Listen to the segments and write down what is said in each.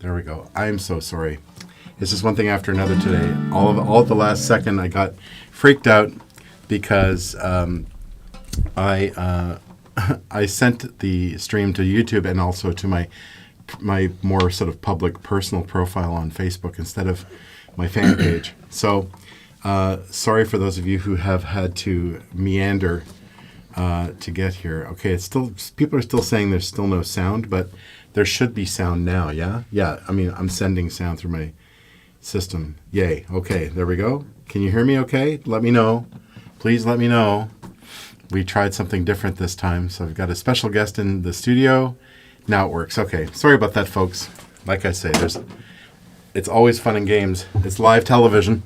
There we go. I'm so sorry. It's just one thing after another today. All at the last second, I got freaked out because I sent the stream to YouTube and also to my more sort of public personal profile on Facebook instead of my fan page. So sorry for those of you who have had to meander to get here. Okay, it's still, people are still saying there's still no sound, but there should be sound now. Yeah. I mean, I'm sending sound through my system. Yay. Okay, there we go. Can you hear me okay? Let me know. Please let me know. We tried something different this time, so I've got a special guest in the studio. Now it works. Okay, sorry about that, folks. Like I say, it's always fun and games. It's live television.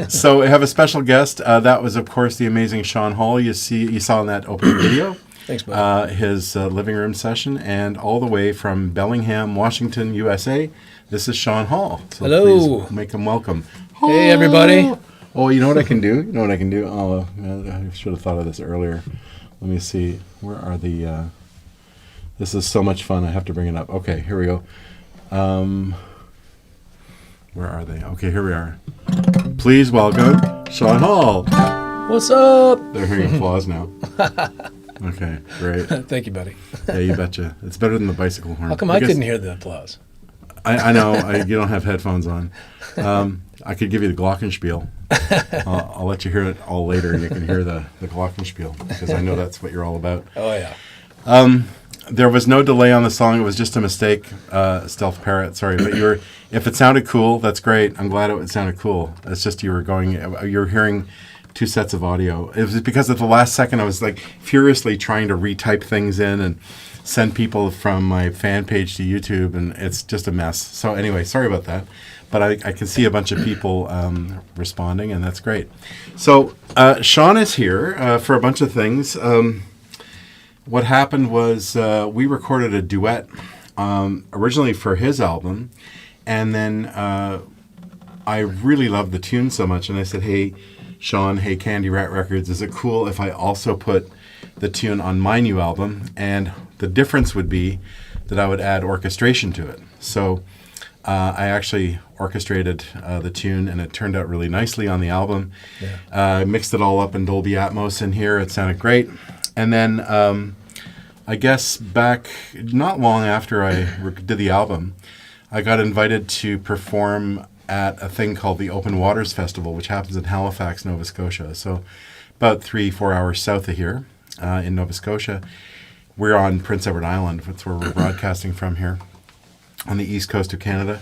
So I have a special guest. That was, of course, the amazing Sean Hall. You saw in that opening video. Thanks, bud. His living room session, and all the way from Bellingham, Washington, USA. This is Sean Hall. So hello. Please make him welcome. Hey, everybody. Oh, you know what I can do? Oh, I should have thought of this earlier. Let me see. Where are the... this is so much fun. I have to bring it up. Okay, here we go. Where are they? Okay, here we are. Please welcome Sean Hall. What's up? They're hearing applause now. Okay, great. Thank you, buddy. Yeah, you betcha. It's better than the bicycle horn. How come I couldn't hear the applause? I know. You don't have headphones on. I could give you the glockenspiel. I'll let you hear it all later, and you can hear the glockenspiel, because I know that's what you're all about. Oh, yeah. There was no delay on the song. It was just a mistake, Stealth Parrot. Sorry, but if it sounded cool, that's great. I'm glad it sounded cool. It's just you were hearing two sets of audio. It was because at the last second I was like furiously trying to retype things in and send people from my fan page to YouTube, and it's just a mess. So anyway, sorry about that. But I can see a bunch of people responding, and that's great. So Sean is here for a bunch of things. What happened was we recorded a duet originally for his album, and then I really loved the tune so much, and I said, hey, Sean, hey, Candy Rat Records, is it cool if I also put the tune on my new album? And the difference would be that I would add orchestration to it. So I actually orchestrated the tune, and it turned out really nicely on the album. Yeah. I mixed it all up in Dolby Atmos in here. It sounded great. And then I guess back not long after I did the album, I got invited to perform at a thing called the Open Waters Festival, which happens in Halifax, Nova Scotia. So about 3-4 hours south of here in Nova Scotia. We're on Prince Edward Island. That's where we're broadcasting from here on the east coast of Canada.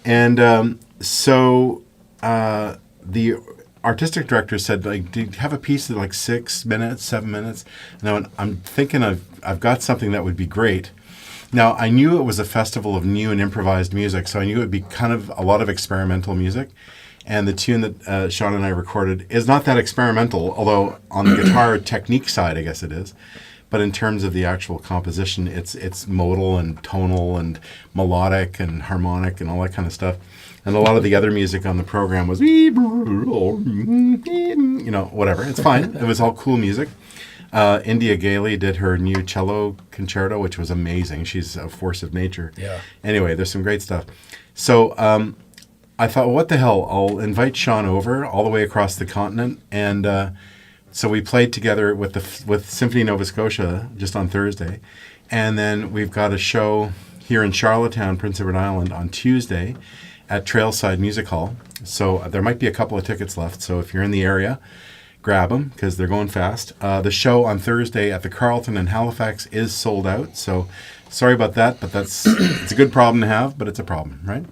And so the artistic director said, like, do you have a piece of like 6 minutes, 7 minutes? And I'm thinking I've got something that would be great. Now, I knew it was a festival of new and improvised music, so I knew it would be kind of a lot of experimental music. And the tune that Sean and I recorded is not that experimental, although on the guitar technique side, I guess it is. But in terms of the actual composition, it's modal and tonal and melodic and harmonic and all that kind of stuff. And a lot of the other music on the program was, whatever. It's fine. It was all cool music. India Gailey did her new cello concerto, which was amazing. She's a force of nature. Yeah. Anyway, there's some great stuff. So I thought, well, what the hell? I'll invite Sean over all the way across the continent. And so we played together with Symphony Nova Scotia just on Thursday. And then we've got a show here in Charlottetown, Prince Edward Island, on Tuesday at Trailside Music Hall. So there might be a couple of tickets left. So if you're in the area, grab them because they're going fast. The show on Thursday at the Carlton in Halifax is sold out. So sorry about that, but it's a good problem to have, but it's a problem, right?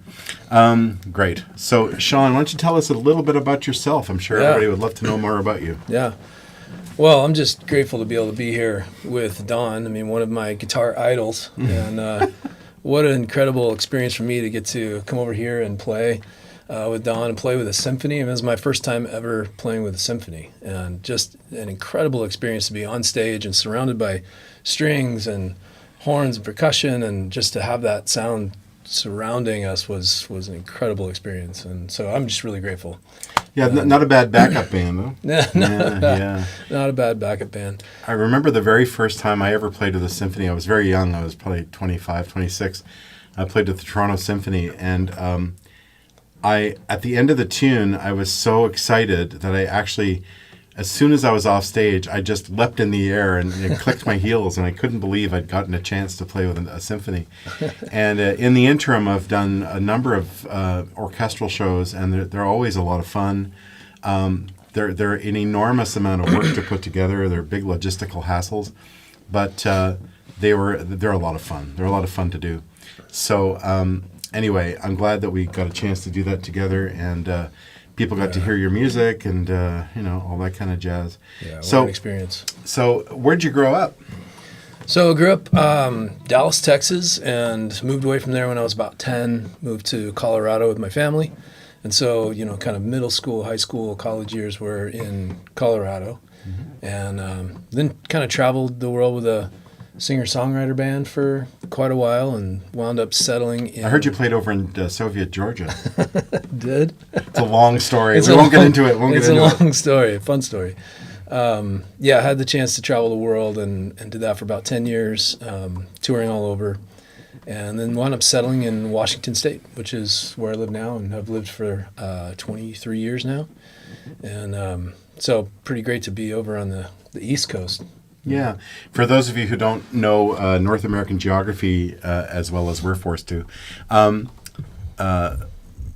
Great. So Sean, why don't you tell us a little bit about yourself? I'm sure everybody would love to know more about you. Yeah. Well, I'm just grateful to be able to be here with Don. I mean, one of my guitar idols. And what an incredible experience for me to get to come over here and play with Don and play with a symphony. And it was my first time ever playing with a symphony, and just an incredible experience to be on stage and surrounded by strings and horns and percussion, and just to have that sound surrounding us was an incredible experience. And so I'm just really grateful. Yeah, not a bad backup band, though. Yeah, not a bad backup band. I remember the very first time I ever played with the symphony. I was very young. I was probably 25, 26. I played with the Toronto Symphony, and at the end of the tune, I was so excited that I actually, as soon as I was off stage, I just leapt in the air and clicked my heels, and I couldn't believe I'd gotten a chance to play with a symphony. And in the interim, I've done a number of orchestral shows, and they're always a lot of fun. They're an enormous amount of work to put together. They're big logistical hassles, but they're a lot of fun. They're a lot of fun to do. So anyway, I'm glad that we got a chance to do that together, and people got to hear your music and all that kind of jazz. Yeah, what so an experience. So where'd you grow up? So I grew up Dallas, Texas, and moved away from there when I was about 10. Moved to Colorado with my family, and so kind of middle school, high school, college years were in Colorado, and then kind of traveled the world with a singer-songwriter band for quite a while, and wound up settling in... I heard you played over in Soviet Georgia. Did? It's a long story. We won't get into it. It's a long story, a fun story. I had the chance to travel the world and did that for about 10 years, touring all over, and then wound up settling in Washington State, which is where I live now, and have lived for 23 years now. And so pretty great to be over on the East Coast. Yeah. For those of you who don't know North American geography as well as we're forced to,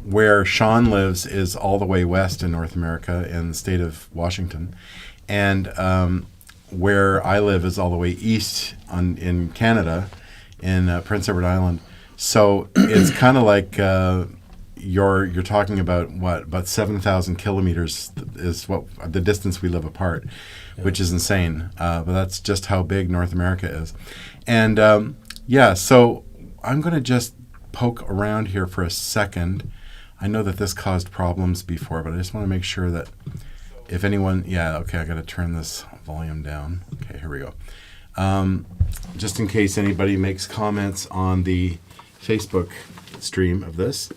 where Sean lives is all the way west in North America in the state of Washington. And where I live is all the way east in Canada, in Prince Edward Island. So it's kind of like you're talking about 7,000 kilometers is what the distance we live apart, which is insane. But that's just how big North America is. And so I'm going to just poke around here for a second. I know that this caused problems before, but I just want to make sure that if anyone, I got to turn this volume down. Okay, here we go. Just in case anybody makes comments on the Facebook stream of this,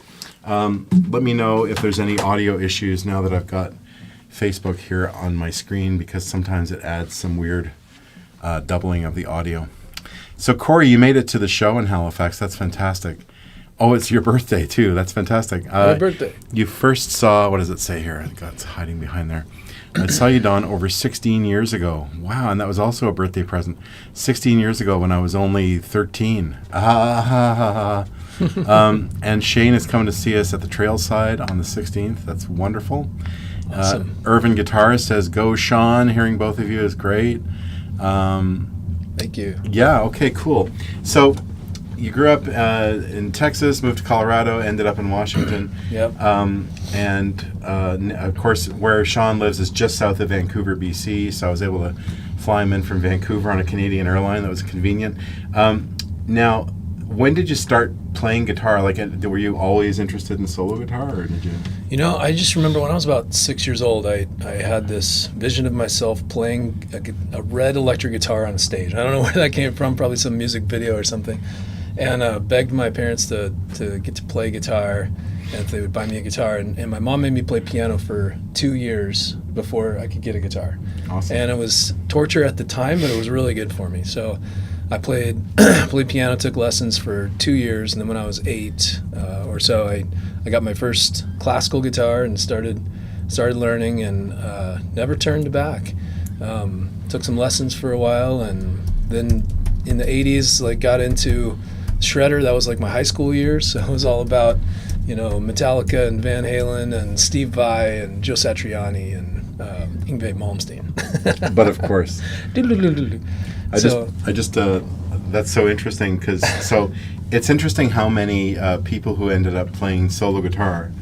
let me know if there's any audio issues now that I've got Facebook here on my screen, because sometimes it adds some weird doubling of the audio. So Corey, you made it to the show in Halifax. That's fantastic. Oh, it's your birthday too. That's fantastic. Happy birthday. You first saw, what does it say here? God's hiding behind there. I saw you, Don, over 16 years ago. Wow, and that was also a birthday present. 16 years ago when I was only 13. And Shane is coming to see us at the Trailside on the 16th. That's wonderful. Awesome. Irvin Guitarist says, "Go Sean." Hearing both of you is great. Thank you. Yeah, okay, cool. So you grew up in Texas, moved to Colorado, ended up in Washington. Yep. And of course, where Sean lives is just south of Vancouver, BC. So I was able to fly him in from Vancouver on a Canadian airline. That was convenient. Now, when did you start playing guitar? Like, were you always interested in solo guitar, or did you? I just remember when I was about 6 years old, I had this vision of myself playing a red electric guitar on a stage. I don't know where that came from, probably some music video or something. And begged my parents to get to play guitar, and if they would buy me a guitar. And my mom made me play piano for 2 years before I could get a guitar. Awesome. And it was torture at the time, but it was really good for me. So I played piano, took lessons for 2 years, and then when I was 8 or so, I got my first classical guitar and started learning, and never turned back. Took some lessons for a while, and then in the 80s, got into shredder. That was like my high school years, so it was all about Metallica and Van Halen and Steve Vai and Joe Satriani and Yngwie Malmsteen. But of course. That's so interesting, because it's interesting how many people who ended up playing solo guitar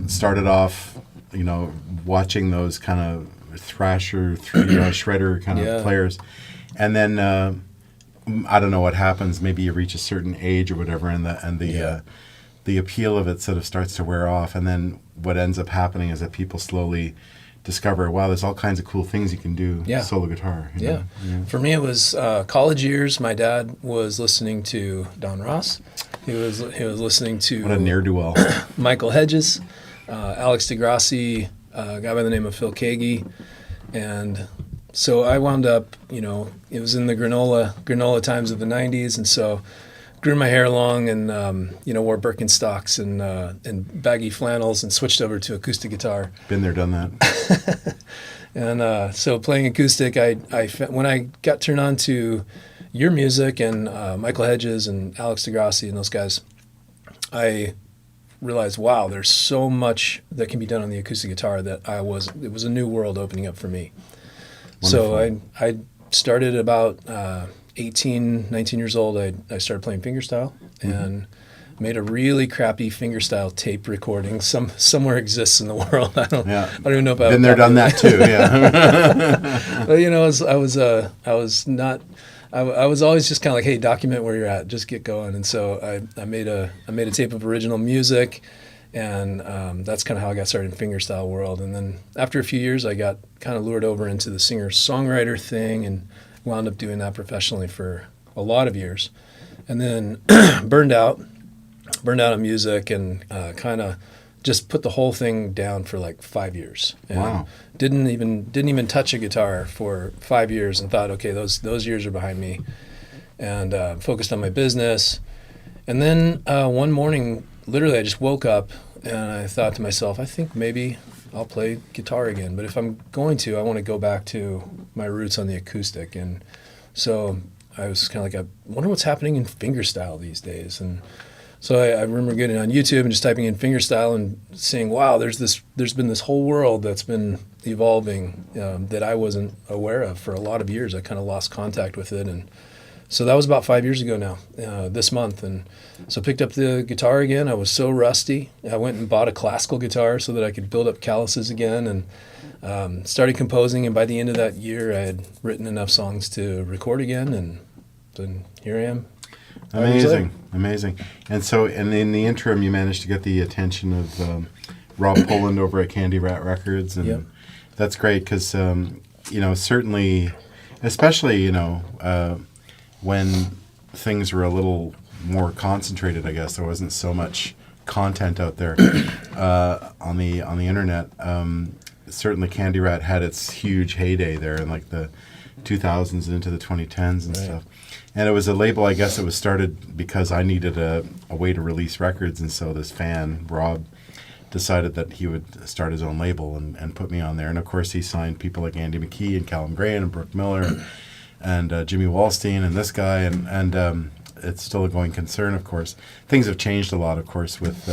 started off, watching those kind of thrasher, shredder kind of players, and then I don't know what happens. Maybe you reach a certain age or whatever, and the appeal of it sort of starts to wear off, and then what ends up happening is that people slowly discover, wow, there's all kinds of cool things you can do solo guitar. You know? For me, it was college years. My dad was listening to Don Ross. He was listening to what a ne'er-do-well. Michael Hedges. Alex DeGrassi, a guy by the name of Phil Kagi, and so I wound up, it was in the granola times of the '90s, and so grew my hair long and wore Birkenstocks and baggy flannels and switched over to acoustic guitar. Been there, done that. And so playing acoustic, when I got turned on to your music and Michael Hedges and Alex DeGrassi and those guys, I realized, wow, there's so much that can be done on the acoustic guitar that it was a new world opening up for me. Wonderful. So I started about 18, 19 years old. I started playing fingerstyle and made a really crappy fingerstyle tape recording. Somewhere exists in the world. I don't even know if I've been there, done that too. Yeah. But I was always just kind of like, hey, document where you're at, just get going. And so I made a tape of original music, and that's kind of how I got started in fingerstyle world. And then after a few years, I got kind of lured over into the singer-songwriter thing and wound up doing that professionally for a lot of years. And then burned out on music and kind of just put the whole thing down for like 5 years. And wow. Didn't even touch a guitar for 5 years and thought, okay, those years are behind me, and focused on my business. And then one morning, literally, I just woke up and I thought to myself, I think maybe I'll play guitar again. But if I'm going to, I want to go back to my roots on the acoustic. And so I was kind of like, I wonder what's happening in fingerstyle these days. And so I remember getting on YouTube and just typing in fingerstyle and seeing, wow, there's been this whole world that's been evolving that I wasn't aware of for a lot of years. I kind of lost contact with it. And so that was about 5 years ago now, this month. And so picked up the guitar again. I was so rusty. I went and bought a classical guitar so that I could build up calluses again, and started composing. And by the end of that year, I had written enough songs to record again. And then here I am. Amazing. And so, and in the interim, you managed to get the attention of Rob Poland over at Candy Rat Records, and that's great because, certainly, especially, when things were a little more concentrated, I guess there wasn't so much content out there on the internet. Certainly, Candy Rat had its huge heyday there in like the 2000s and into the 2010s and stuff. And it was a label, I guess it was started because I needed a way to release records. And so this fan, Rob, decided that he would start his own label and put me on there. And of course, he signed people like Andy McKee and Callum Gray and Brooke Miller and Jimmy Wallstein and this guy. And it's still a going concern, of course. Things have changed a lot, of course, with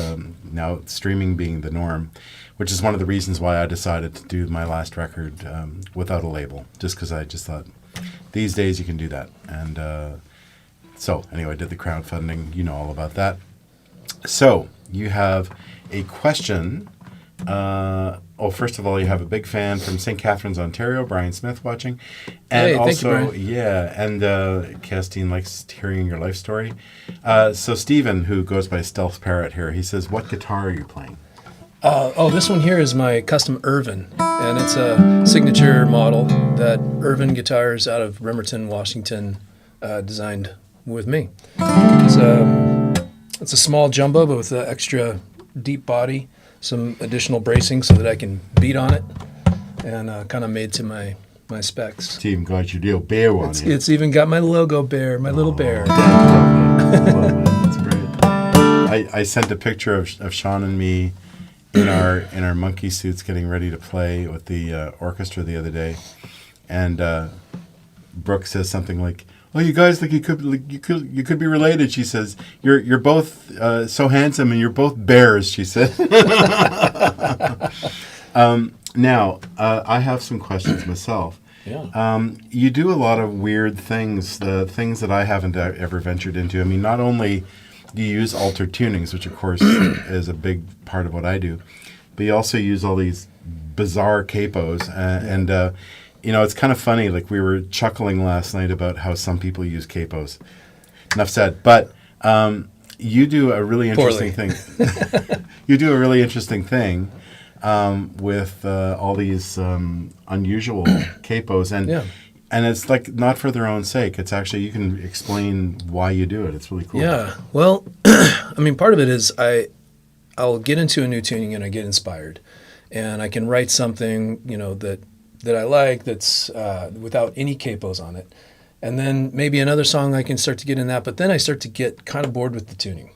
now streaming being the norm, which is one of the reasons why I decided to do my last record without a label, just because I just thought, these days you can do that. And so anyway, I did the crowdfunding. You know all about that. So you have a question. First of all, you have a big fan from St. Catharines, Ontario, Brian Smith, watching. And hey, also, thank you, Brian. and Castine likes hearing your life story. So Stephen, who goes by Stealth Parrot here, he says, what guitar are you playing? This one here is my custom Irvin, and it's a signature model that Irvin Guitars out of Bremerton, Washington, designed with me. It's a small jumbo, but with an extra deep body, some additional bracing so that I can beat on it, and kind of made to my specs. It's even got your little bear on it. It's even got my logo bear, my little bear. Lovely. That's great. I sent a picture of Sean and me in our monkey suits getting ready to play with the orchestra the other day, and Brooke says something like, "Oh, you guys you could be related." She says, "You're both so handsome, and you're both bears." She said. Now, I have some questions myself. Yeah. You do a lot of weird things, things that I haven't ever ventured into. I mean, not only do you use altered tunings, which of course is a big part of what I do, but you also use all these bizarre capos, and it's kind of funny. Like, we were chuckling last night about how some people use capos. Enough said. But you do a really interesting thing. You do a really interesting thing with all these unusual capos, and it's like not for their own sake. It's actually, you can explain why you do it. It's really cool. Yeah. Well, I mean, part of it is I'll get into a new tuning and I get inspired, and I can write something, that I like that's without any capos on it. And then maybe another song I can start to get in that, but then I start to get kind of bored with the tuning,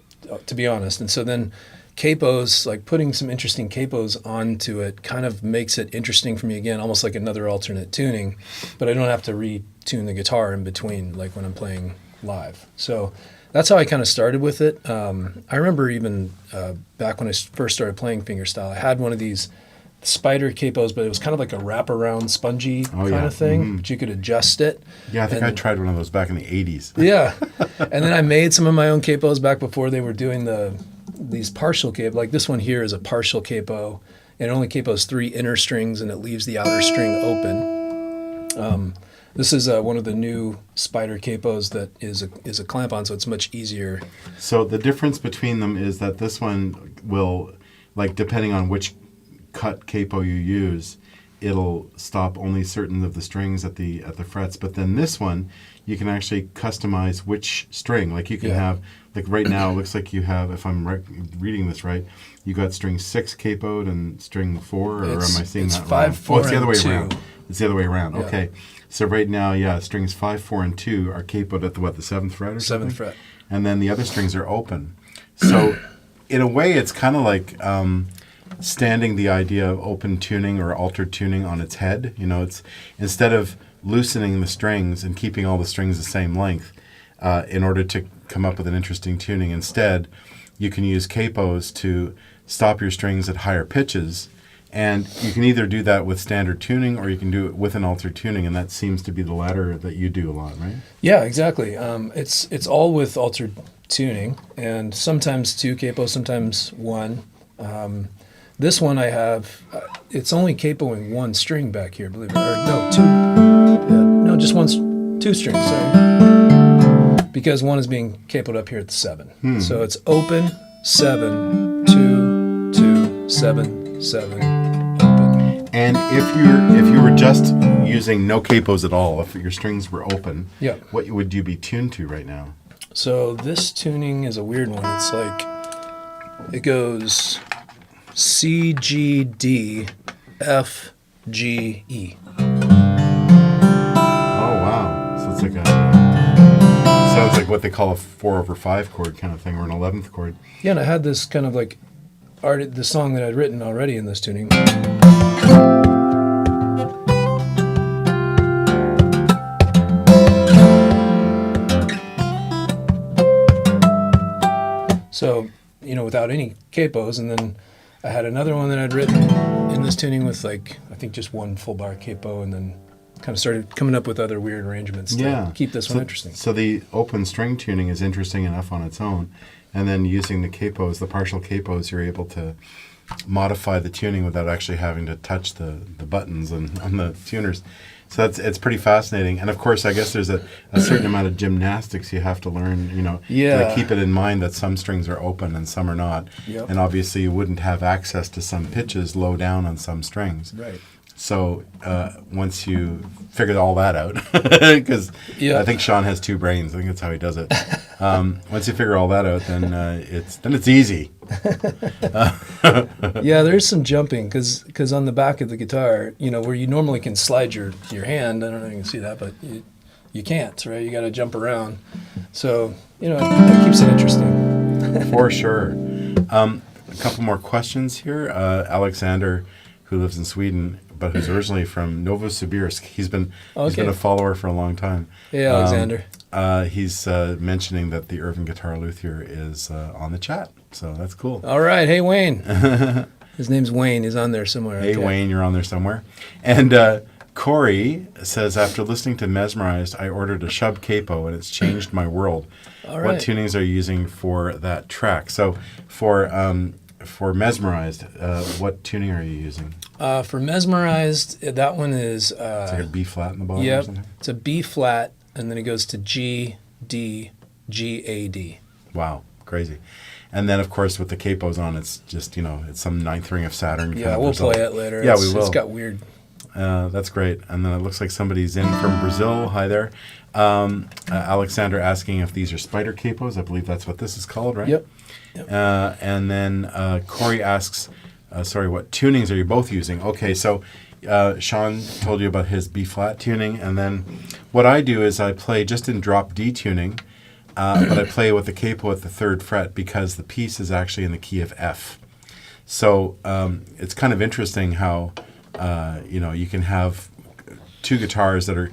to be honest. And so then capos, like putting some interesting capos onto it, kind of makes it interesting for me again, almost like another alternate tuning, but I don't have to retune the guitar in between, like when I'm playing live. So that's how I kind of started with it. I remember even back when I first started playing fingerstyle, I had one of these spider capos, but it was kind of like a wraparound spongy kind of thing, but you could adjust it. Yeah, I think I tried one of those back in the 80s. Yeah. And then I made some of my own capos back before they were doing these partial capo. Like this one here is a partial capo, and it only capos 3 inner strings, and it leaves the outer string open. This is one of the new spider capos that is a clamp-on, so it's much easier. So the difference between them is that this one will, like, depending on which cut capo you use, it'll stop only certain of the strings at the frets. But then this one, you can actually customize which string. Like you can have, like right now, it looks like you have, if I'm reading this right, you got string 6 capoed and string 4, or am I seeing that wrong? 5, 4, it's the other way 2. around. It's the other way around. Yeah. Okay. So right now, strings 5, 4, and 2 are capoed at the 7th fret or something? 7th fret. And then the other strings are open. So in a way, it's kind of like standing the idea of open tuning or altered tuning on its head. It's instead of loosening the strings and keeping all the strings the same length in order to come up with an interesting tuning. Instead, you can use capos to stop your strings at higher pitches, and you can either do that with standard tuning or you can do it with an altered tuning, and that seems to be the latter that you do a lot, right? Yeah, exactly. It's all with altered tuning, and sometimes 2 capos, sometimes 1. This one I have, it's only capoing 1 string back here, believe it or no, 2. No, just 2 strings, sorry. Because 1 is being capoed up here at the 7. So it's open, 7, 2, 2, 7, 7, open. And if you were just using no capos at all, if your strings were open, what would you be tuned to right now? So this tuning is a weird one. It's like, it goes C, G, D, F, G, E. Oh, wow. So it's like sounds like what they call a 4/5 chord kind of thing, or an 11th chord. Yeah, and I had this kind of like the song that I'd written already in this tuning. So, without any capos, and then I had another one that I'd written in this tuning with I think just 1 full bar capo, and then kind of started coming up with other weird arrangements to keep this one interesting. So the open string tuning is interesting enough on its own, and then using the capos, the partial capos, you're able to modify the tuning without actually having to touch the buttons on the tuners. So it's pretty fascinating. And of course, I guess there's a certain amount of gymnastics you have to learn, to keep it in mind that some strings are open and some are not. Yep. And obviously you wouldn't have access to some pitches low down on some strings. Right. So once you figure all that out, because I think Sean has 2 brains. I think that's how he does it. Once you figure all that out, then it's easy. Yeah, there's some jumping because on the back of the guitar, where you normally can slide your hand, I don't know if you can see that, but you can't, right? You got to jump around. So, it keeps it interesting. For sure. A couple more questions here. Alexander, who lives in Sweden, but who's originally from Novosibirsk. He's been a follower for a long time. Hey, Alexander. He's mentioning that the Irving Guitar Luthier is on the chat, so that's cool. All right. Hey, Wayne. His name's Wayne. He's on there somewhere. Hey, Wayne, you're on there somewhere. And Corey says, after listening to Mesmerized, I ordered a Shub capo, and it's changed my world. All right. What tunings are you using for that track? So for Mesmerized, what tuning are you using? For Mesmerized, that one is... it's like a B flat in the bottom or something? It's a B flat, and then it goes to G, D, G, A, D. Wow, crazy. And then, of course, with the capos on, it's just, it's some 9th ring of Saturn. Yeah, we'll play it later. Yeah, we will. It's got weird That's great. And then it looks like somebody's in from Brazil. Hi there. Alexander asking if these are spider capos. I believe that's what this is called, right? Yep. And then Corey asks, what tunings are you both using? Okay, so Sean told you about his B-flat tuning. And then what I do is I play just in drop D tuning, but I play with the capo at the 3rd fret because the piece is actually in the key of F. So it's kind of interesting how, you can have two guitars that are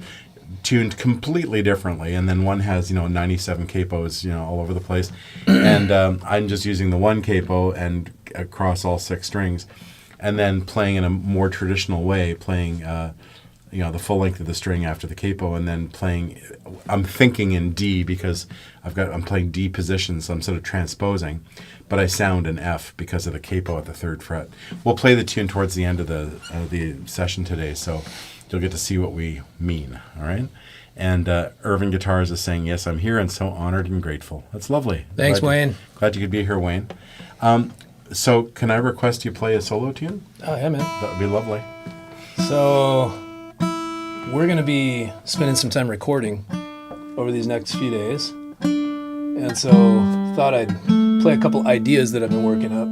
tuned completely differently, and then one has 97 capos all over the place, and I'm just using the one capo and across all 6 strings, and then playing in a more traditional way, playing the full length of the string after the capo, and then I'm thinking in D because I'm playing D positions, so I'm sort of transposing, but I sound in F because of the capo at the 3rd fret. We'll play the tune towards the end of the session today, so you'll get to see what we mean, all right? And Irvin Guitars is saying, yes, I'm here and so honored and grateful. That's lovely. Thanks, Wayne. Glad you could be here, Wayne. So can I request you play a solo tune? Oh, yeah, man. That would be lovely. So we're going to be spending some time recording over these next few days. And so thought I'd play a couple ideas that I've been working up.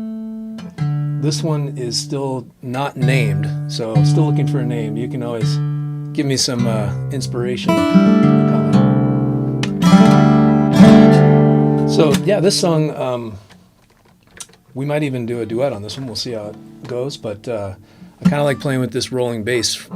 This one is still not named, so still looking for a name. You can always give me some inspiration in the comment. So yeah, this song, we might even do a duet on this one. We'll see how it goes, but I kind of like playing with this rolling bass.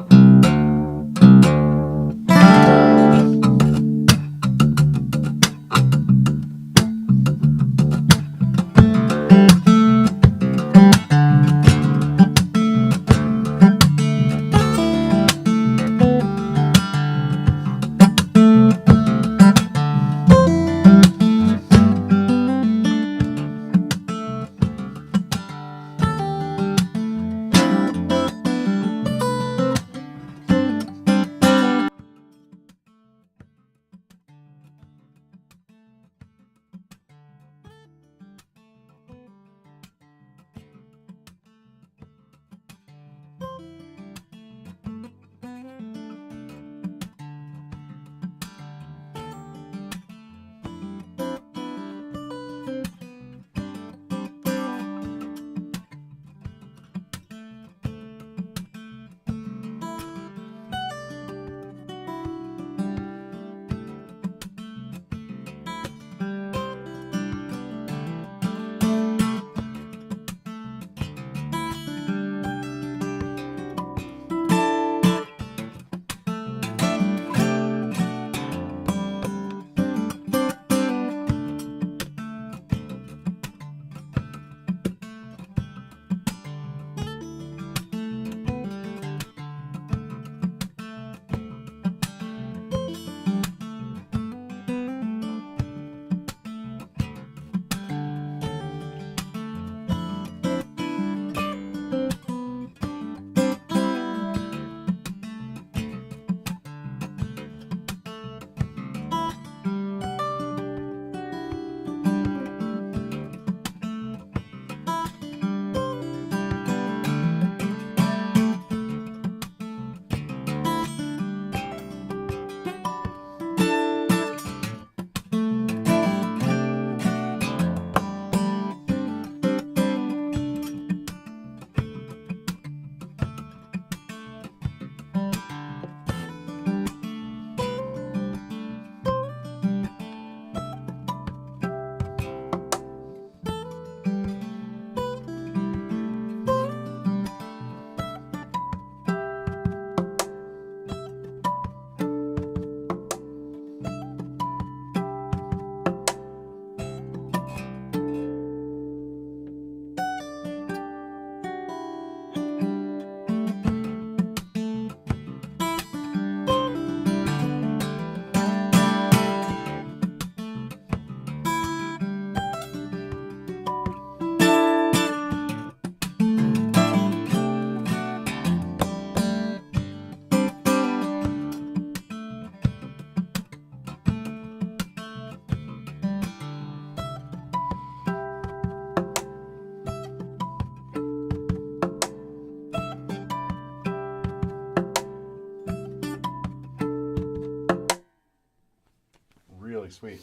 really sweet.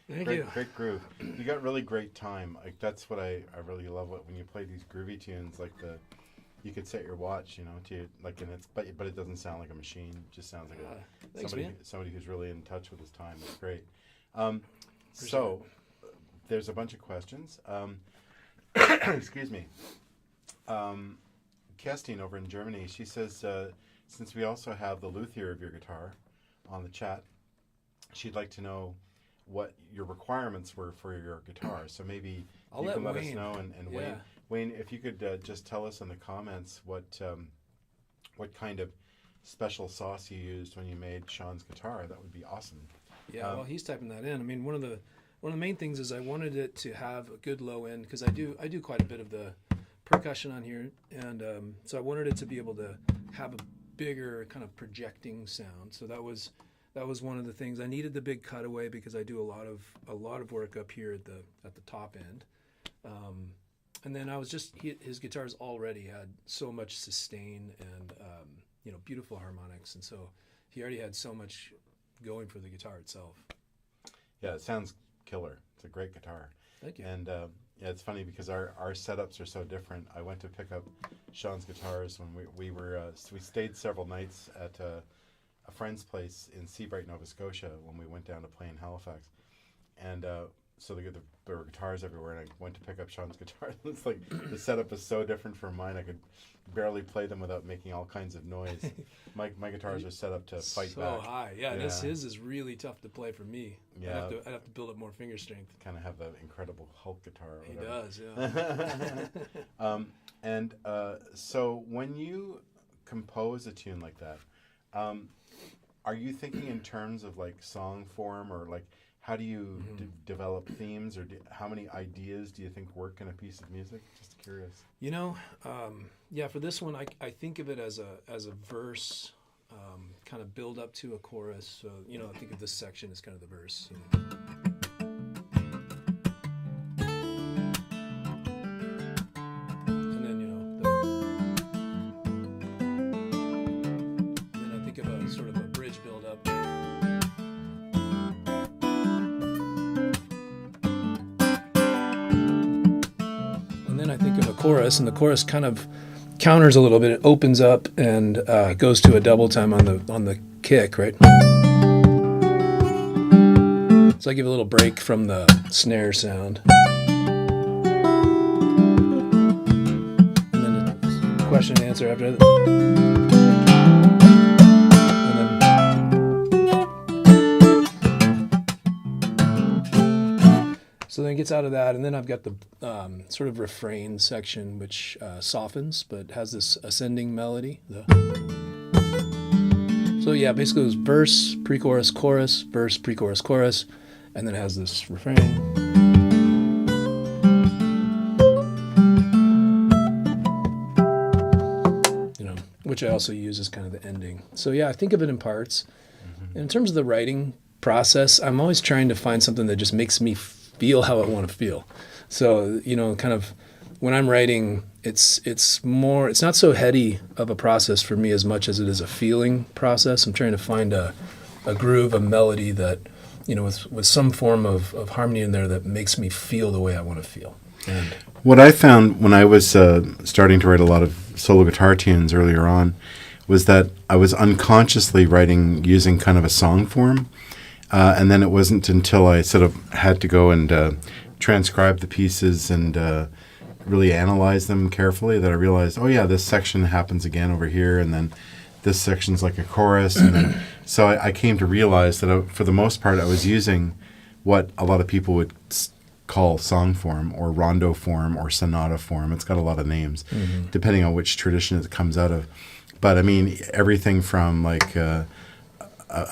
Thank Great, you. great groove. You got really great time. Like that's what I really love when you play these groovy tunes. Like you could set your watch, to like, and it's but it doesn't sound like a machine. It just sounds like somebody who's really in touch with his time. It's great. So there's a bunch of questions. Excuse me. Kerstin over in Germany, she says, since we also have the luthier of your guitar on the chat, she'd like to know what your requirements were for your guitar. So maybe you can let us know. And Wayne, if you could just tell us in the comments what kind of special sauce you used when you made Sean's guitar, that would be awesome. Yeah, well, he's typing that in. I mean, one of the main things is I wanted it to have a good low end, because I do quite a bit of the percussion on here, and so I wanted it to be able to have a bigger kind of projecting sound. So that was one of the things. I needed the big cutaway because I do a lot of work up here at the top end, and then I was his guitars already had so much sustain and beautiful harmonics, and so he already had so much going for the guitar itself. Yeah, it sounds killer. It's a great guitar. Thank you. And yeah, it's funny because our setups are so different. I went to pick up Sean's guitars when we stayed several nights at a friend's place in Seabright, Nova Scotia, when we went down to play in Halifax, and so there were guitars everywhere, and I went to pick up Sean's guitar. It's like the setup is so different from mine. I could barely play them without making all kinds of noise. My guitars are set up to fight back. So high, yeah. And his is really tough to play for me. Yeah, I'd have to build up more finger strength. Kind of have that incredible Hulk guitar. Or he does, yeah. And so when you compose a tune like that, are you thinking in terms of like song form, or like how do you develop themes, or how many ideas do you think work in a piece of music? Just curious. Yeah, for this one, I think of it as a verse, kind of build up to a chorus. So I think of this section as kind of the verse. And then I think of a sort of a bridge build up. Then I think of a chorus, and the chorus kind of counters a little bit. It opens up and goes to a double time on the kick, right? So I give a little break from the snare sound. And then a question and answer after that. So then it gets out of that, and then I've got the sort of refrain section, which softens, but has this ascending melody. So yeah, basically it was verse, pre-chorus, chorus, verse, pre-chorus, chorus, and then it has this refrain. Which I also use as kind of the ending. So yeah, I think of it in parts. And in terms of the writing process, I'm always trying to find something that just makes me feel how I want to feel. So, kind of when I'm writing, it's not so heady of a process for me as much as it is a feeling process. I'm trying to find a groove, a melody that, with some form of harmony in there that makes me feel the way I want to feel. And what I found when I was starting to write a lot of solo guitar tunes earlier on was that I was unconsciously writing using kind of a song form. And then it wasn't until I sort of had to go and transcribe the pieces and really analyze them carefully that I realized, oh yeah, this section happens again over here, and then this section's like a chorus. And then, so I came to realize that for the most part I was using what a lot of people would call song form or rondo form or sonata form. It's got a lot of names, depending on which tradition it comes out of. But I mean, everything from like a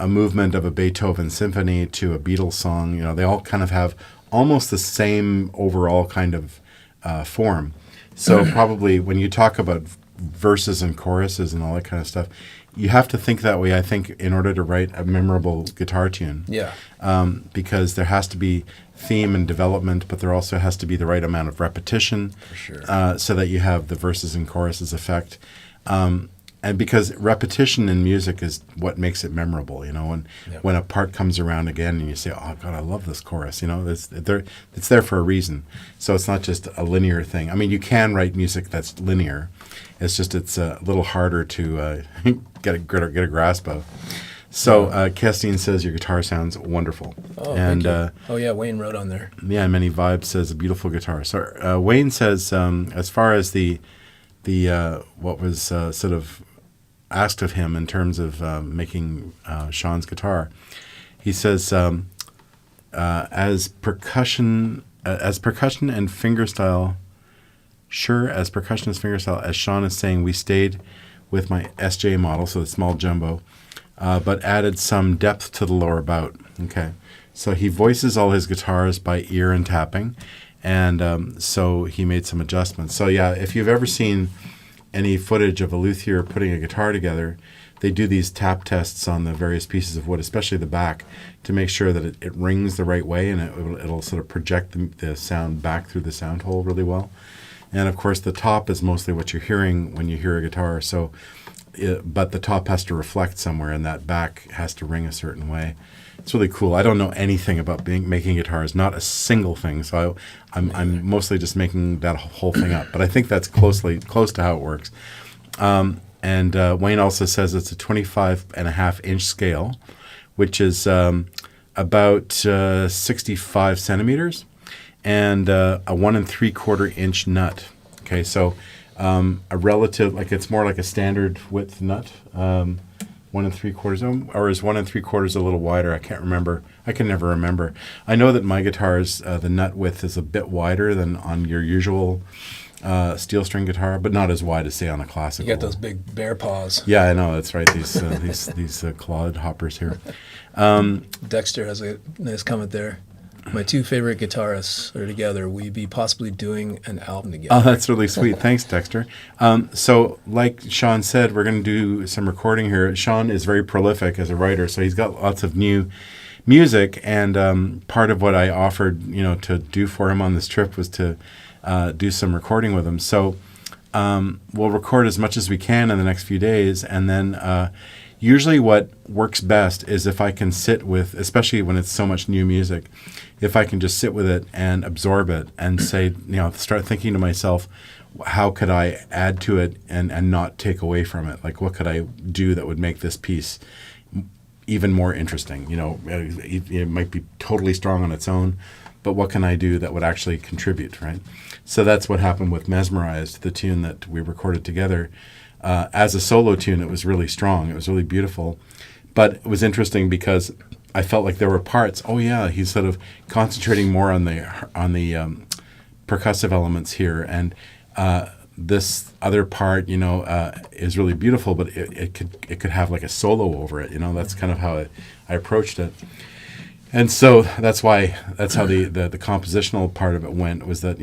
movement of a Beethoven symphony to a Beatles song, they all kind of have almost the same overall kind of form. So probably when you talk about verses and choruses and all that kind of stuff, you have to think that way, I think, in order to write a memorable guitar tune. Yeah. Because there has to be theme and development, but there also has to be the right amount of repetition. For sure. So that you have the verses and choruses effect. and because repetition in music is what makes it memorable, when a part comes around again and you say, oh God, I love this chorus, it's there for a reason. So it's not just a linear thing. I mean, you can write music that's linear. It's a little harder to get a grasp of. So Kestine says your guitar sounds wonderful. Oh, and thank you. Wayne wrote on there. Yeah, Many Vibes says a beautiful guitar. So Wayne says, as far as the what was sort of asked of him in terms of making Sean's guitar, he says as percussion and fingerstyle. Sure, as percussionist fingerstyle, as Sean is saying, we stayed with my SJ model, so the small jumbo, but added some depth to the lower bout. Okay, so he voices all his guitars by ear and tapping, and so he made some adjustments. So yeah, if you've ever seen any footage of a luthier putting a guitar together, they do these tap tests on the various pieces of wood, especially the back, to make sure that it rings the right way, and it'll sort of project the sound back through the sound hole really well. And of course, the top is mostly what you're hearing when you hear a guitar. So, but the top has to reflect somewhere, and that back has to ring a certain way. It's really cool. I don't know anything about making guitars, not a single thing. So I'm mostly just making that whole thing up. But I think that's close to how it works. And Wayne also says it's a 25.5-inch scale, which is about 65 centimeters. And a 1 3/4 inch nut. Okay, so a relative, like it's more like a standard width nut, 1 3/4, or is 1 3/4 a little wider? I can't remember. I can never remember. I know that my guitars, the nut width is a bit wider than on your usual steel string guitar, but not as wide as say on a classical. You got those big bear paws. Yeah, I know. That's right. These clod hoppers here. Dexter has a nice comment there. My two favorite guitarists are together. Will you be possibly doing an album together? Oh, that's really sweet. Thanks, Dexter. So like Sean said, we're going to do some recording here. Sean is very prolific as a writer, so he's got lots of new music. And part of what I offered, to do for him on this trip was to do some recording with him. So we'll record as much as we can in the next few days. And then usually what works best is if I can sit with, especially when it's so much new music, if I can just sit with it and absorb it and say, start thinking to myself, how could I add to it and not take away from it? Like, what could I do that would make this piece even more interesting? It might be totally strong on its own, but what can I do that would actually contribute, right? So that's what happened with Mesmerized, the tune that we recorded together. As a solo tune, it was really strong. It was really beautiful. But it was interesting because I felt like there were parts. Oh yeah, he's sort of concentrating more on the percussive elements here, and this other part, is really beautiful. But it could have like a solo over it. That's kind of how I approached it. And so that's how the compositional part of it went, was that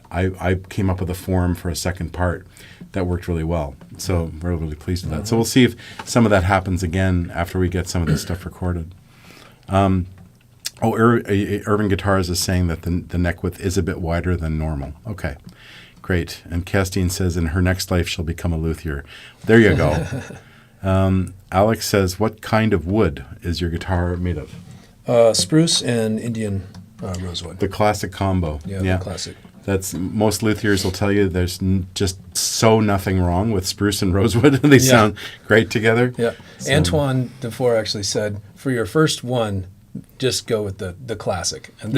I came up with a form for a second part that worked really well. So we're really pleased with that. So we'll see if some of that happens again after we get some of this stuff recorded. Urban Guitars is saying that the neck width is a bit wider than normal. Okay, great. And Kestine says in her next life she'll become a luthier. There you go. Alex says, what kind of wood is your guitar made of? Spruce and Indian rosewood. The classic combo. Yeah, the classic. That's most luthiers will tell you there's just nothing wrong with spruce and rosewood. They sound great together. Yeah. So. Antoine Defour actually said, for your first one, just go with the classic. And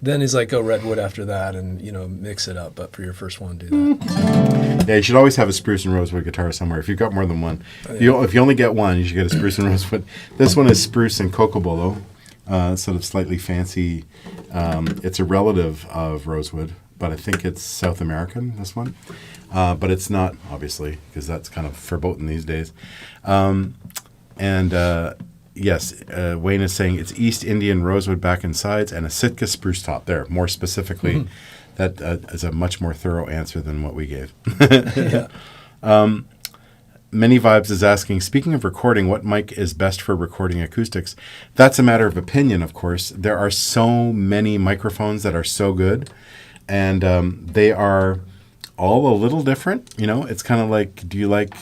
then he's like, go redwood after that and, mix it up. But for your first one, do that. Yeah, you should always have a spruce and rosewood guitar somewhere. If you've got more than one. If you only get one, you should get a spruce and rosewood. This one is spruce and cocobolo. Sort of slightly fancy. It's a relative of rosewood, but I think it's South American, this one. But it's not, obviously, because that's kind of verboten these days. Yes, Wayne is saying it's East Indian rosewood back and sides and a Sitka spruce top there. More specifically, that is a much more thorough answer than what we gave. Many Vibes is asking, speaking of recording, what mic is best for recording acoustics? That's a matter of opinion, of course. There are so many microphones that are so good, and they are all a little different. It's kind of like, do you like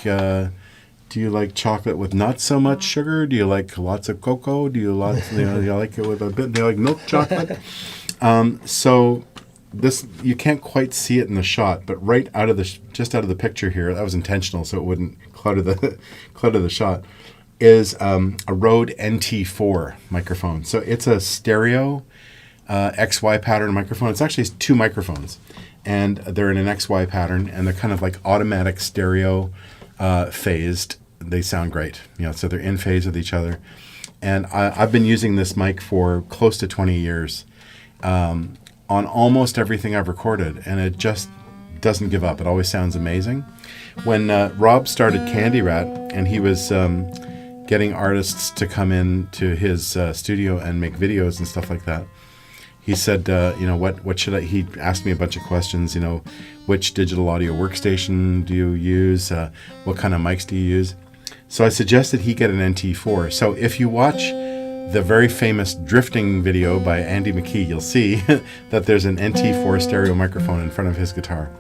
Do you like chocolate with not so much sugar? Do you like lots of cocoa? Do you like it with a bit? Do you like milk chocolate? So this, you can't quite see it in the shot, but just out of the picture here, that was intentional, so it wouldn't clutter the shot. Is a Rode NT4 microphone. So it's a stereo XY pattern microphone. It's actually 2 microphones, and they're in an XY pattern, and they're kind of like automatic stereo phased. They sound great, so they're in phase with each other. And I've been using this mic for close to 20 years on almost everything I've recorded, and it just doesn't give up. It always sounds amazing. When Rob started Candy Rat, and he was getting artists to come in to his studio and make videos and stuff like that, he said, what should I, he asked me a bunch of questions, which digital audio workstation do you use? What kind of mics do you use? So I suggested he get an NT4. So if you watch the very famous drifting video by Andy McKee, you'll see that there's an NT4 stereo microphone in front of his guitar.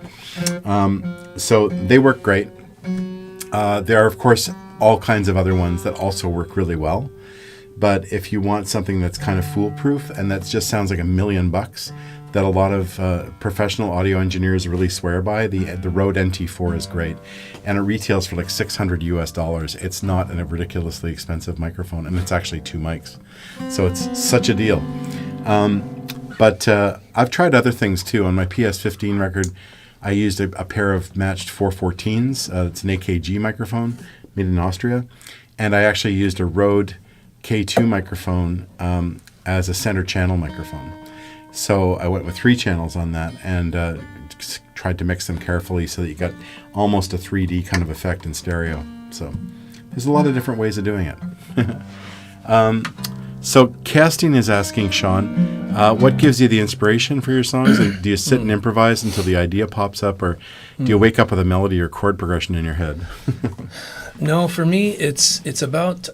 So they work great. There are, of course, all kinds of other ones that also work really well. But if you want something that's kind of foolproof and that just sounds like $1 million, that a lot of professional audio engineers really swear by, the Rode NT4 is great, and it retails for like $600 US. It's not a ridiculously expensive microphone, and it's actually 2 mics, so it's such a deal. But I've tried other things too. On my PS15 record, I used a pair of matched 414s. It's an AKG microphone made in Austria, and I actually used a Rode K2 microphone as a center channel microphone. So I went with 3 channels on that and tried to mix them carefully so that you got almost a 3D kind of effect in stereo. So there's a lot of different ways of doing it. So Casting is asking, Sean, what gives you the inspiration for your songs? And do you sit and improvise until the idea pops up, or do you wake up with a melody or chord progression in your head? No, for me, it's about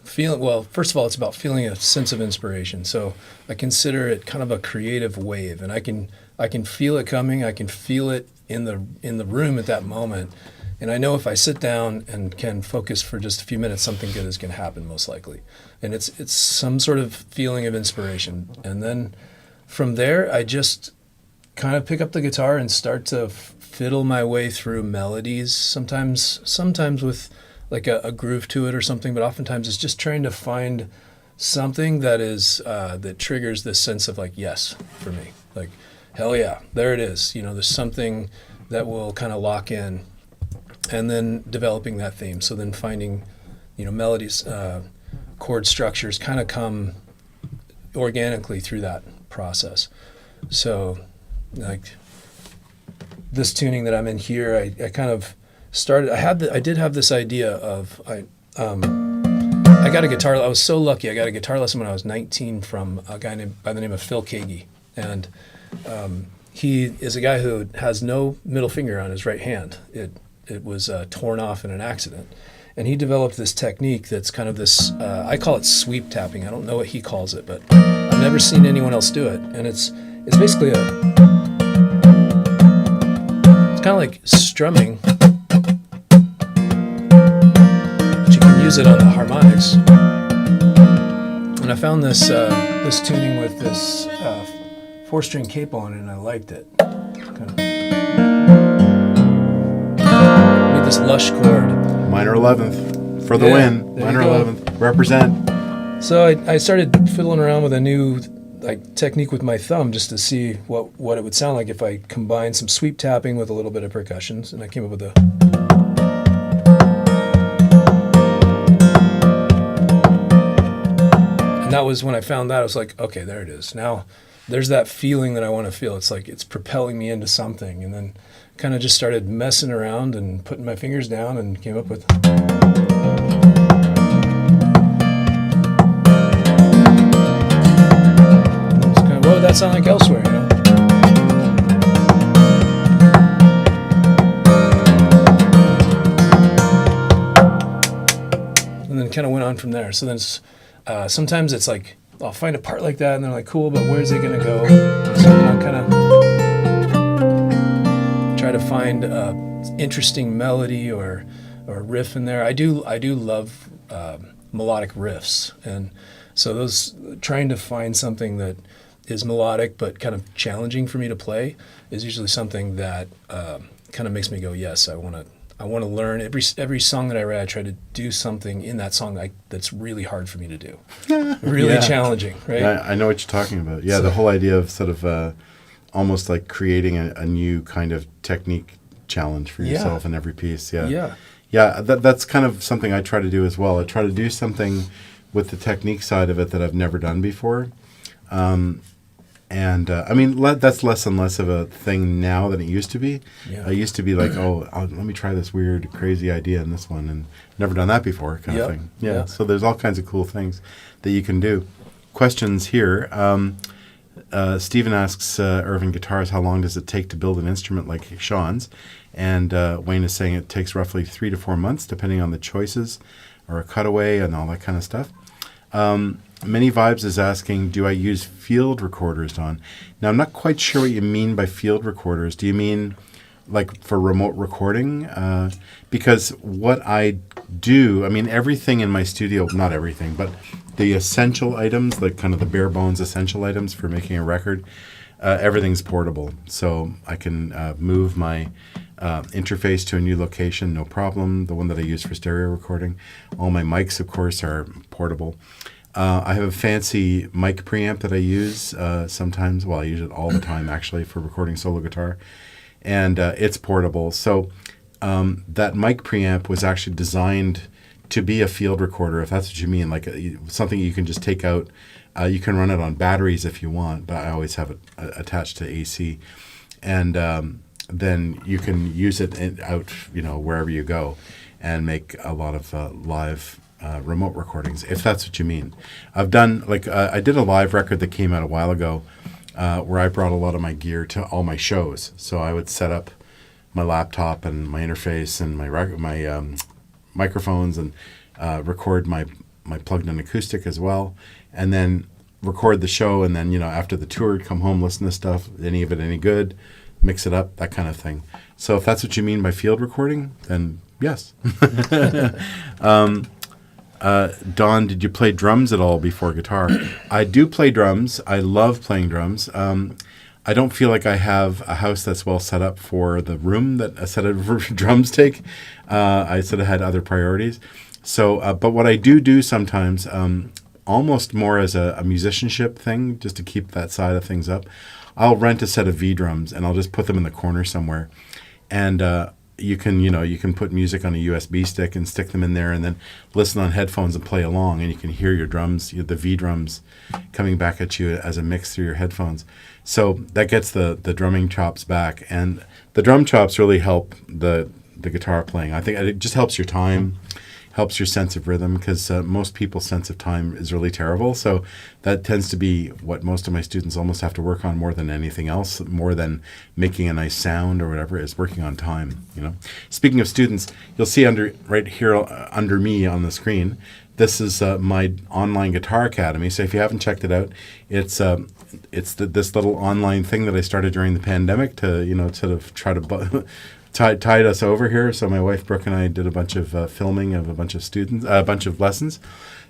first of all, it's about feeling a sense of inspiration. So I consider it kind of a creative wave, and I can feel it coming. I can feel it in the room at that moment, and I know if I sit down and can focus for just a few minutes, something good is going to happen most likely. And it's some sort of feeling of inspiration, and then from there, I just kind of pick up the guitar and start to fiddle my way through melodies. Sometimes with like a groove to it or something, but oftentimes it's just trying to find something that is that triggers this sense of like, yes, for me, like, hell yeah, there it is. There's something that will kind of lock in, and then developing that theme. So then finding, melodies, chord structures kind of come organically through that process. So like this tuning that I'm in here, I kind of started. I did have this idea of I got a guitar. I was so lucky. I got a guitar lesson when I was 19 from a guy by the name of Phil Kagi, and he is a guy who has no middle finger on his right hand. It was torn off in an accident, and he developed this technique that's kind of this. I call it sweep tapping. I don't know what he calls it, but I've never seen anyone else do it, and it's basically it's kind of like strumming. Use it on the harmonics, and I found this tuning with this 4-string capo on it, and I liked it. Kind of made this lush chord. Minor 11th for the win. Minor 11th, represent. So I started fiddling around with a new technique with my thumb just to see what it would sound like if I combined some sweep tapping with a little bit of percussions, and I came up with a. That was when I found that. I was like, okay, there it is. Now there's that feeling that I want to feel. It's like it's propelling me into something. And then kind of just started messing around and putting my fingers down and came up with. It's kind of, what would that sound like elsewhere, And then kind of went on from there. So then sometimes it's like, I'll find a part like that and they're like, cool, but where's it going to go? So I'll kind of try to find an interesting melody or or riff in there. I do love melodic riffs, and so those trying to find something that is melodic but kind of challenging for me to play is usually something that kind of makes me go, yes, I want to learn. Every song that I write, I try to do something in that song that's really hard for me to do, really challenging, right? Yeah, I know what you're talking about. Yeah, so, the whole idea of sort of almost like creating a new kind of technique challenge for yourself in every piece. Yeah, that's kind of something I try to do as well. I try to do something with the technique side of it that I've never done before. I mean, that's less and less of a thing now than it used to be. Yeah. I used to be like, let me try this weird, crazy idea in this one, and never done that before kind of thing. Yeah, so there's all kinds of cool things that you can do. Questions here. Stephen asks Irving Guitars, how long does it take to build an instrument like Sean's? And Wayne is saying it takes roughly 3 to 4 months, depending on the choices or a cutaway and all that kind of stuff. Many Vibes is asking, do I use field recorders, Don? Now, I'm not quite sure what you mean by field recorders. Do you mean like for remote recording? Because what I do, I mean, everything in my studio, not everything, but the essential items, like kind of the bare bones essential items for making a record, everything's portable. So I can move my interface to a new location, no problem. The one that I use for stereo recording. All my mics, of course, are portable. I have a fancy mic preamp that I use sometimes. Well, I use it all the time, actually, for recording solo guitar. And it's portable. So that mic preamp was actually designed to be a field recorder, if that's what you mean, like something you can just take out. You can run it on batteries if you want, but I always have it attached to AC. And then you can use it out, wherever you go and make a lot of live remote recordings, if that's what you mean. I've done, I did a live record that came out a while ago where I brought a lot of my gear to all my shows. So I would set up my laptop and my interface and my microphones and record my plugged-in acoustic as well, and then record the show, and then, after the tour, come home, listen to stuff, any of it any good, mix it up, that kind of thing. So if that's what you mean by field recording, then yes. Don, did you play drums at all before guitar? I do play drums. I love playing drums. I don't feel like I have a house that's well set up for the room that a set of drums take. I sort of had other priorities. So, but what I do sometimes, almost more as a musicianship thing, just to keep that side of things up, I'll rent a set of V drums and I'll just put them in the corner somewhere. And you can put music on a USB stick and stick them in there and then listen on headphones and play along, and you can hear your drums, the V drums coming back at you as a mix through your headphones. So that gets the drumming chops back, and the drum chops really help the guitar playing. I think it just helps your time, helps your sense of rhythm, because most people's sense of time is really terrible. So that tends to be what most of my students almost have to work on more than anything else, more than making a nice sound or whatever, is working on time. Speaking of students, you'll see right here under me on the screen, this is my online guitar academy. So if you haven't checked it out, it's this little online thing that I started during the pandemic to sort of try to tied us over here. So my wife Brooke and I did a bunch of filming of a bunch of students, a bunch of lessons.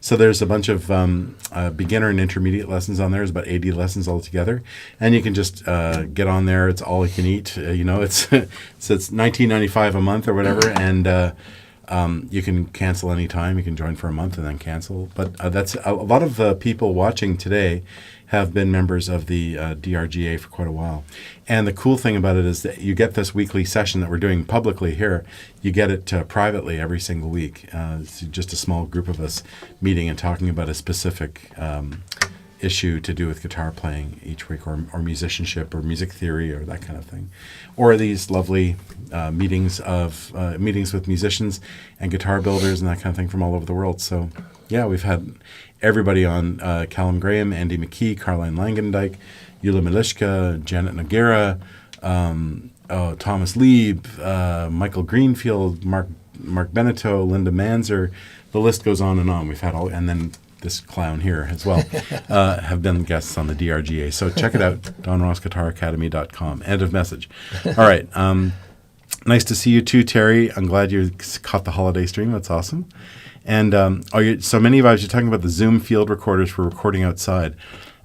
So there's a bunch of beginner and intermediate lessons on there. There's about 80 lessons altogether, and you can just get on there. It's all you can eat. It's $19.95 a month or whatever, and you can cancel anytime. You can join for a month and then cancel. But that's a lot of people watching today have been members of the DRGA for quite a while. And the cool thing about it is that you get this weekly session that we're doing publicly here. You get it privately every single week. It's just a small group of us meeting and talking about a specific issue to do with guitar playing each week, or musicianship or music theory or that kind of thing. Or these lovely meetings with musicians and guitar builders and that kind of thing from all over the world. So yeah, we've had everybody on, Callum Graham, Andy McKee, Caroline Langendijk, Eula Milishka, Janet Noguera, Thomas Lieb, Michael Greenfield, Mark Beneteau, Linda Manzer. The list goes on. We've had and then this clown here as well, have been guests on the DRGA. So check it out, DonRossGuitarAcademy.com. End of message. All right. Nice to see you too, Terry. I'm glad you caught the holiday stream. That's awesome. And so Many Vibes, you're talking about the Zoom field recorders for recording outside.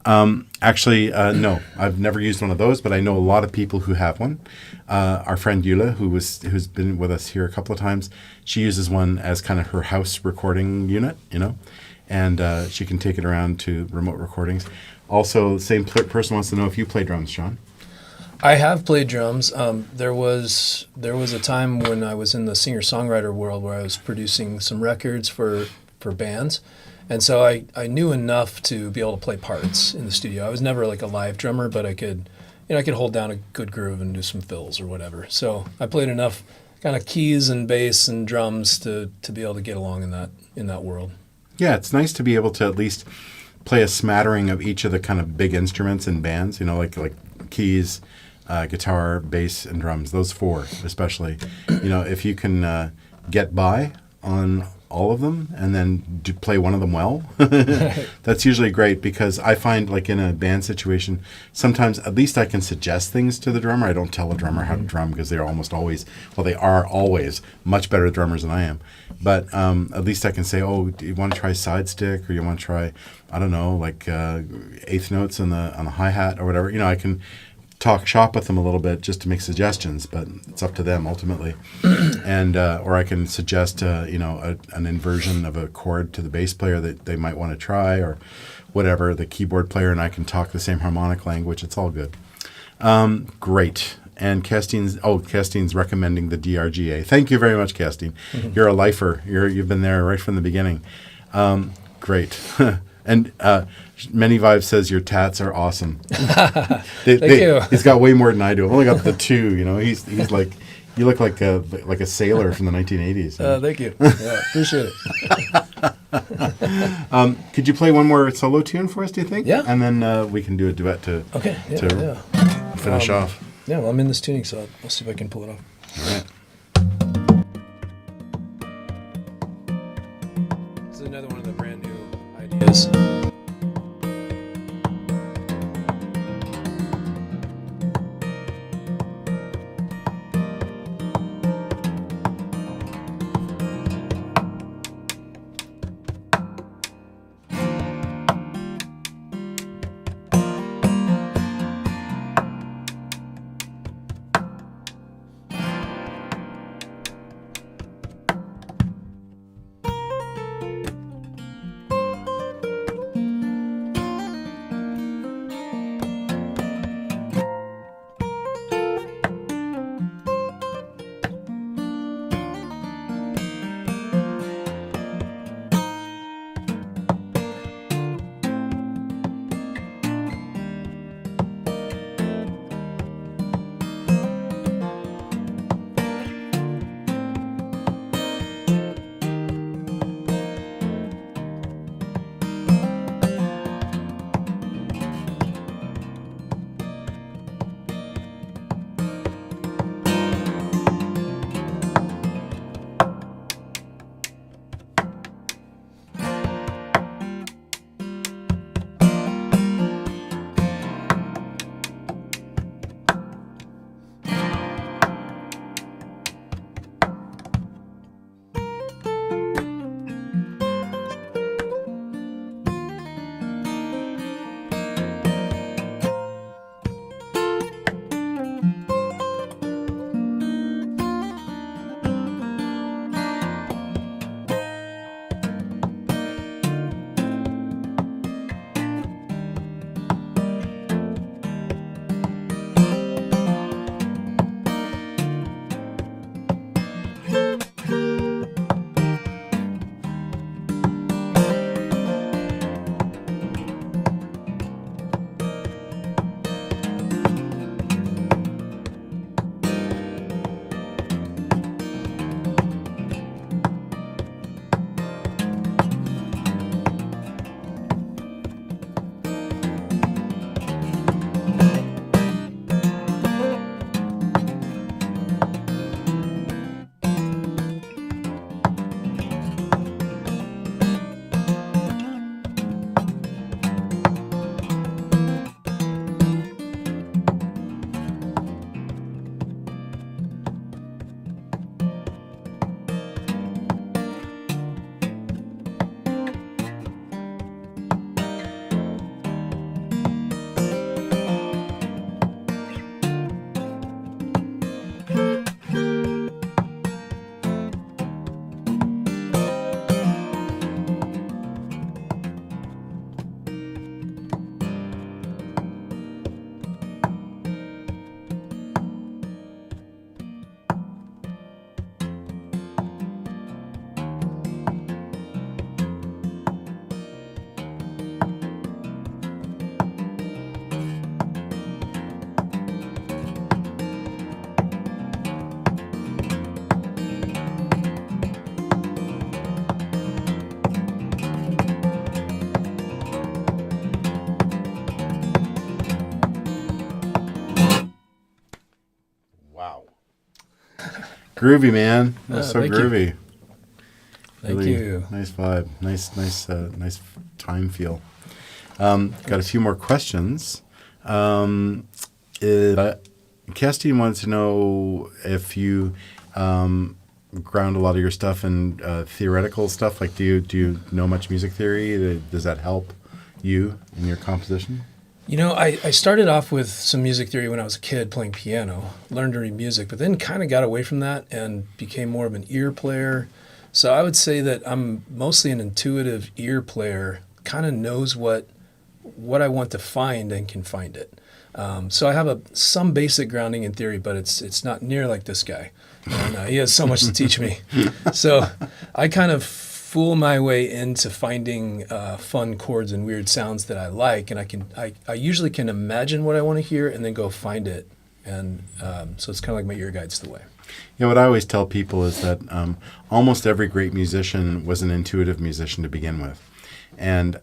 Actually, no, I've never used one of those, but I know a lot of people who have one. Our friend Eula, who's been with us here a couple of times, she uses one as kind of her house recording unit, and she can take it around to remote recordings. Also, the same person wants to know if you play drums, Sean. I have played drums. There was a time when I was in the singer-songwriter world where I was producing some records for bands. And so I knew enough to be able to play parts in the studio. I was never like a live drummer, but I could hold down a good groove and do some fills or whatever. So I played enough kind of keys and bass and drums to be able to get along in that world. Yeah, it's nice to be able to at least play a smattering of each of the kind of big instruments in bands, like keys, guitar, bass, and drums. Those four, especially. If you can get by on all of them and then play one of them well, that's usually great, because I find like in a band situation, sometimes at least I can suggest things to the drummer. I don't tell a drummer how to drum, because they are always much better drummers than I am. But at least I can say, oh, do you want to try side stick, or you want to try, I don't know, like eighth notes on the hi-hat or whatever. I can talk shop with them a little bit just to make suggestions, but it's up to them ultimately. And or I can suggest an inversion of a chord to the bass player that they might want to try, or whatever. The keyboard player and I can talk the same harmonic language. It's all good. Great. And Castine's recommending the DRGA. Thank you very much, Castine. Mm-hmm. You're a lifer. You've been there right from the beginning. Great. And Many Vibes says your tats are awesome. Thank you. He's got way more than I do. I've only got the two. He's like, you look like a sailor from the 1980s. Thank you. Yeah, appreciate it. Could you play one more solo tune for us, do you think? Yeah. And then we can do a duet to finish off. Yeah, well, I'm in this tuning, so I'll see if I can pull it off. All right. This is another one of the brand new ideas. groovy, man. That's so thank you. groovy. Thank Really you. Nice vibe. Nice time feel. Got a few more questions. Kerstin wanted to know if you ground a lot of your stuff in theoretical stuff. Like, do you know much music theory? Does that help you in your composition? I started off with some music theory when I was a kid playing piano, learned to read music, but then kind of got away from that and became more of an ear player. So I would say that I'm mostly an intuitive ear player, kind of knows what I want to find and can find it. So I have some basic grounding in theory, but it's not near like this guy. And he has so much to teach me. So I kind of fool my way into finding fun chords and weird sounds that I like, and I usually can imagine what I want to hear and then go find it. And so it's kind of like my ear guides the way. Yeah, what I always tell people is that almost every great musician was an intuitive musician to begin with. And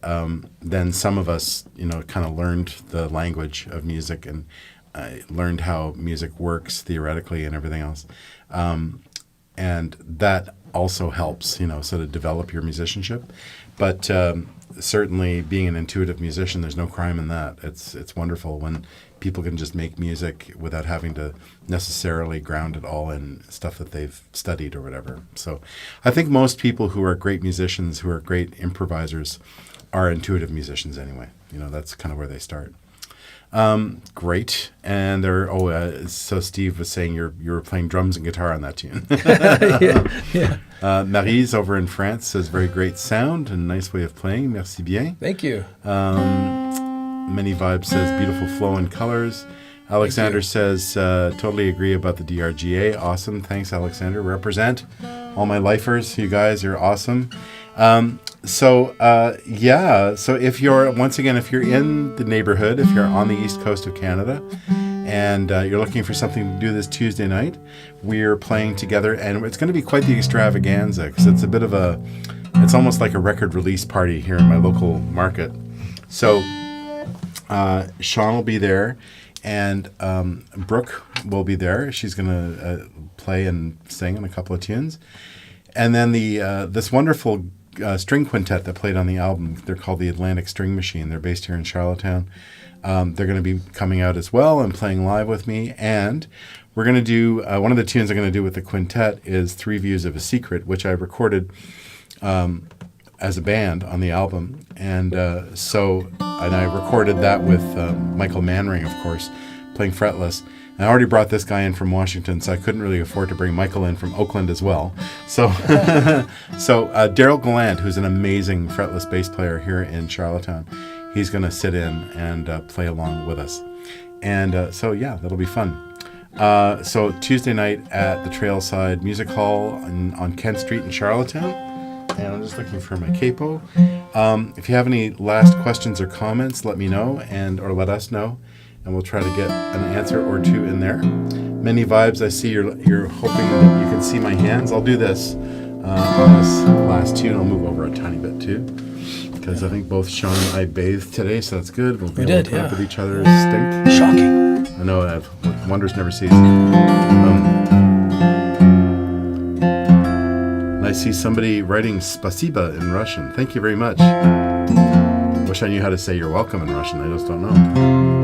then some of us, kind of learned the language of music and learned how music works theoretically and everything else. And that also helps, sort of develop your musicianship. But certainly being an intuitive musician, there's no crime in that. It's wonderful when people can just make music without having to necessarily ground it all in stuff that they've studied or whatever. So I think most people who are great musicians, who are great improvisers, are intuitive musicians anyway. That's kind of where they start. Great. And so Steve was saying you were playing drums and guitar on that tune. Yeah. Maryse over in France says very great sound and nice way of playing. Merci bien. Thank you. Many Vibes says beautiful flow and colors. Alexander says totally agree about the DRGA. Awesome. Thanks, Alexander. Represent all my lifers. You guys are awesome. So if you're in the neighborhood, if you're on the east coast of Canada and you're looking for something to do this Tuesday night, we're playing together, and it's going to be quite the extravaganza because it's almost like a record release party here in my local market. So Sean will be there, and Brooke will be there. She's going to play and sing on a couple of tunes. And then this wonderful string quintet that played on the album, they're called the Atlantic String Machine. They're based here in Charlottetown. They're going to be coming out as well and playing live with me. And we're going to do, one of the tunes I'm going to do with the quintet is Three Views of a Secret, which I recorded as a band on the album. And I recorded that with Michael Manring, of course, playing fretless. I already brought this guy in from Washington, so I couldn't really afford to bring Michael in from Oakland as well. So, Daryl Gallant, who's an amazing fretless bass player here in Charlottetown, he's going to sit in and play along with us. And that'll be fun. So Tuesday night at the Trailside Music Hall on Kent Street in Charlottetown. And I'm just looking for my capo. If you have any last questions or comments, let me know or let us know. And we'll try to get an answer or two in there. Many Vibes, I see you're hoping that you can see my hands. I'll do this on this last tune. I'll move over a tiny bit too, because I think both Sean and I bathed today, so that's good. We'll be able to put up with each other's stink. Shocking. I know, wonders never cease. And I see somebody writing spasiba in Russian. Thank you very much. Wish I knew how to say you're welcome in Russian. I just don't know.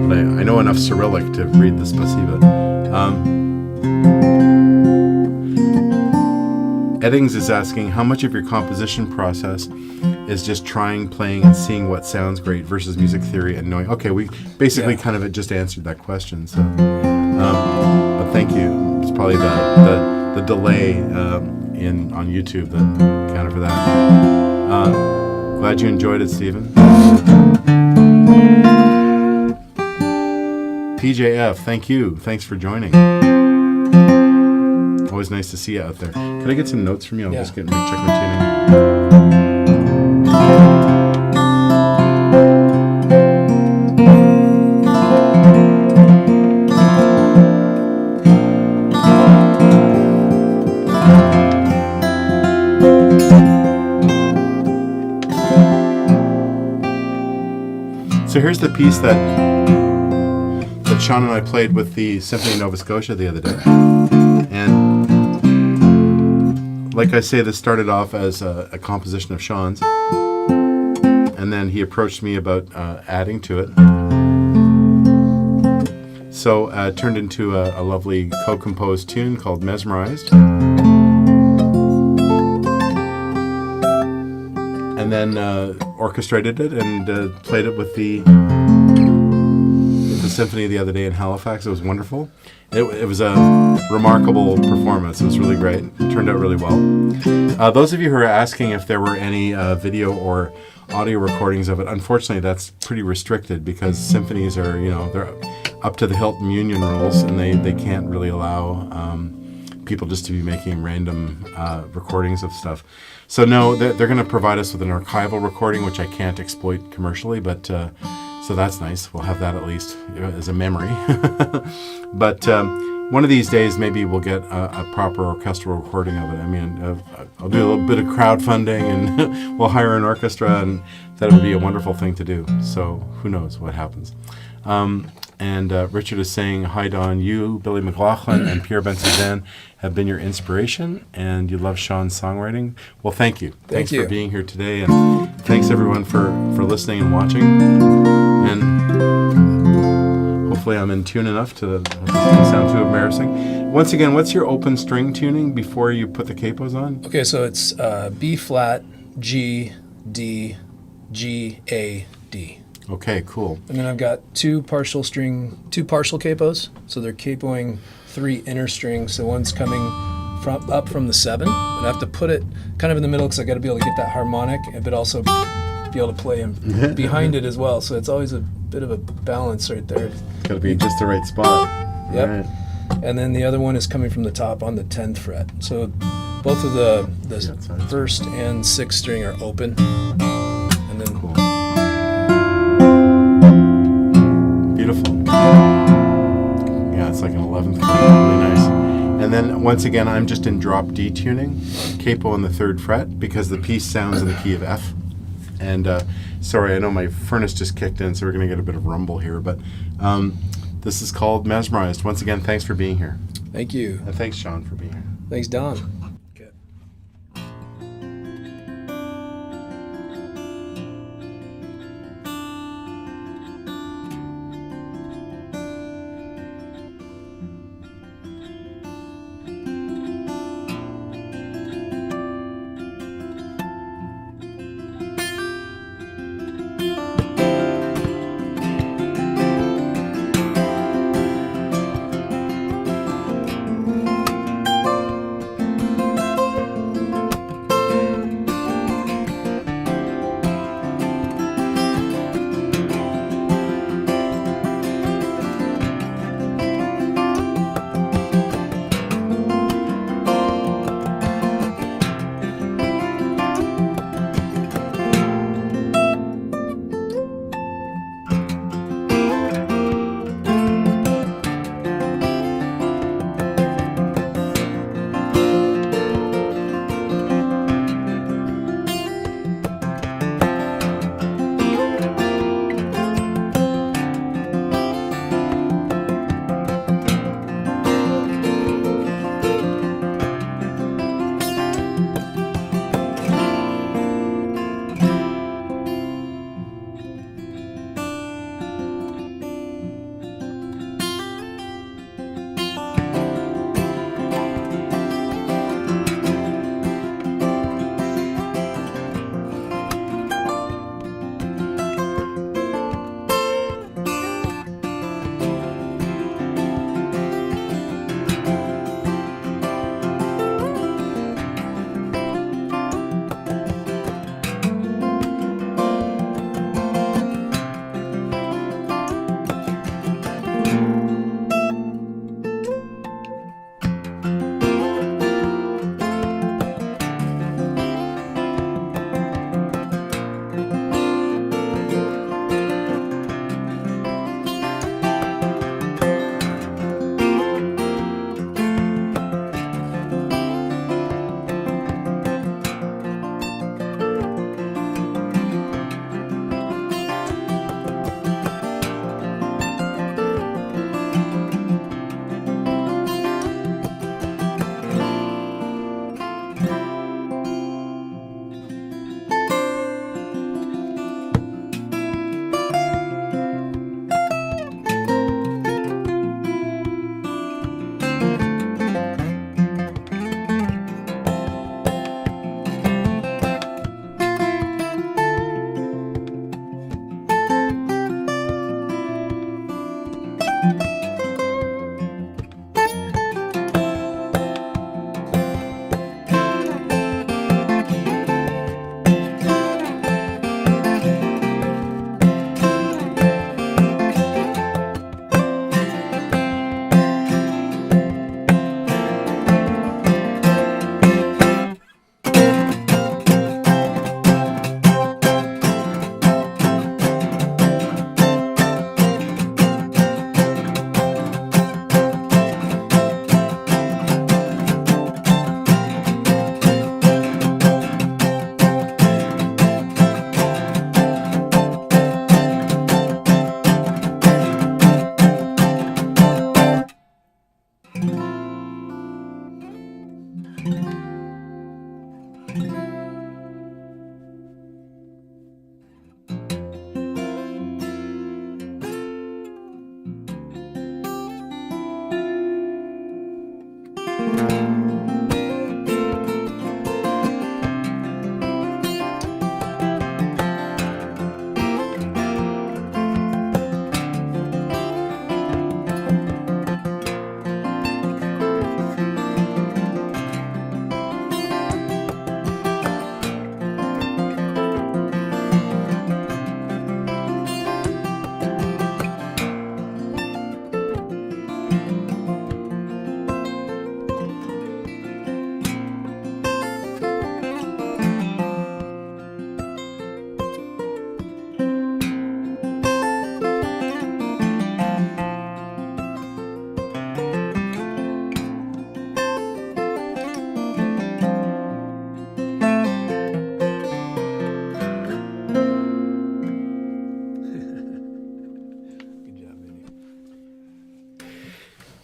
But I know enough Cyrillic to read the spasiba. Eddings is asking, how much of your composition process is just trying, playing, and seeing what sounds great versus music theory and knowing? Okay, we basically kind of just answered that question. So, but thank you. It's probably the delay on YouTube that counted for that. Glad you enjoyed it, Stephen. PJF, thank you. Thanks for joining. Always nice to see you out there. Could I get some notes from you? I'll just check my tuning. So here's the piece that Sean and I played with the Symphony Nova Scotia the other day. And like I say, this started off as a composition of Sean's, and then he approached me about adding to it. So it turned into a lovely co-composed tune called Mesmerized. And then orchestrated it and played it with the symphony the other day in Halifax. It was wonderful. It was a remarkable performance. It was really great. It turned out really well. Those of you who are asking if there were any video or audio recordings of it, unfortunately that's pretty restricted because symphonies are, they're up to the Hilton Union rules, and they can't really allow people just to be making random recordings of stuff. So no, they're going to provide us with an archival recording, which I can't exploit commercially, but so that's nice. We'll have that at least as a memory. But one of these days, maybe we'll get a proper orchestral recording of it. I mean, I'll do a little bit of crowdfunding, and we'll hire an orchestra, and that would be a wonderful thing to do. So who knows what happens. And Richard is saying, hi, Don. You, Billy McLaughlin, and Pierre Ben-Suzanne have been your inspiration, and you love Sean's songwriting. Well, thank you. Thanks for being here today, and thanks, everyone, for listening and watching. And hopefully I'm in tune enough to sound too embarrassing. Once again, what's your open string tuning before you put the capos on? Okay, so it's B flat, G, D, G, A, D. Okay, cool. And then I've got two partial capos. So they're capoing 3 inner strings. So one's coming up from the 7, and I have to put it kind of in the middle because I got to be able to get that harmonic, but also be able to play behind it as well. So it's always a bit of a balance right there. It's got to be just the right spot. Yep. Right. And then the other one is coming from the top on the 10th fret. So both of the first and 6th string are open. And then cool. Beautiful. Yeah, it's like an 11th chord. Really nice. And then once again, I'm just in drop D tuning, capo on the 3rd fret, because the piece sounds in the key of F. And sorry, I know my furnace just kicked in, so we're going to get a bit of rumble here. But this is called Mesmerized. Once again, thanks for being here. Thank you. And thanks, Sean, for being here. Thanks, Don.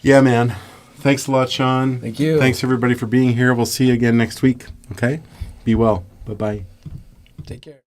Yeah, man. Thanks a lot, Sean. Thank you. Thanks, everybody, for being here. We'll see you again next week. Okay? Be well. Bye-bye. Take care.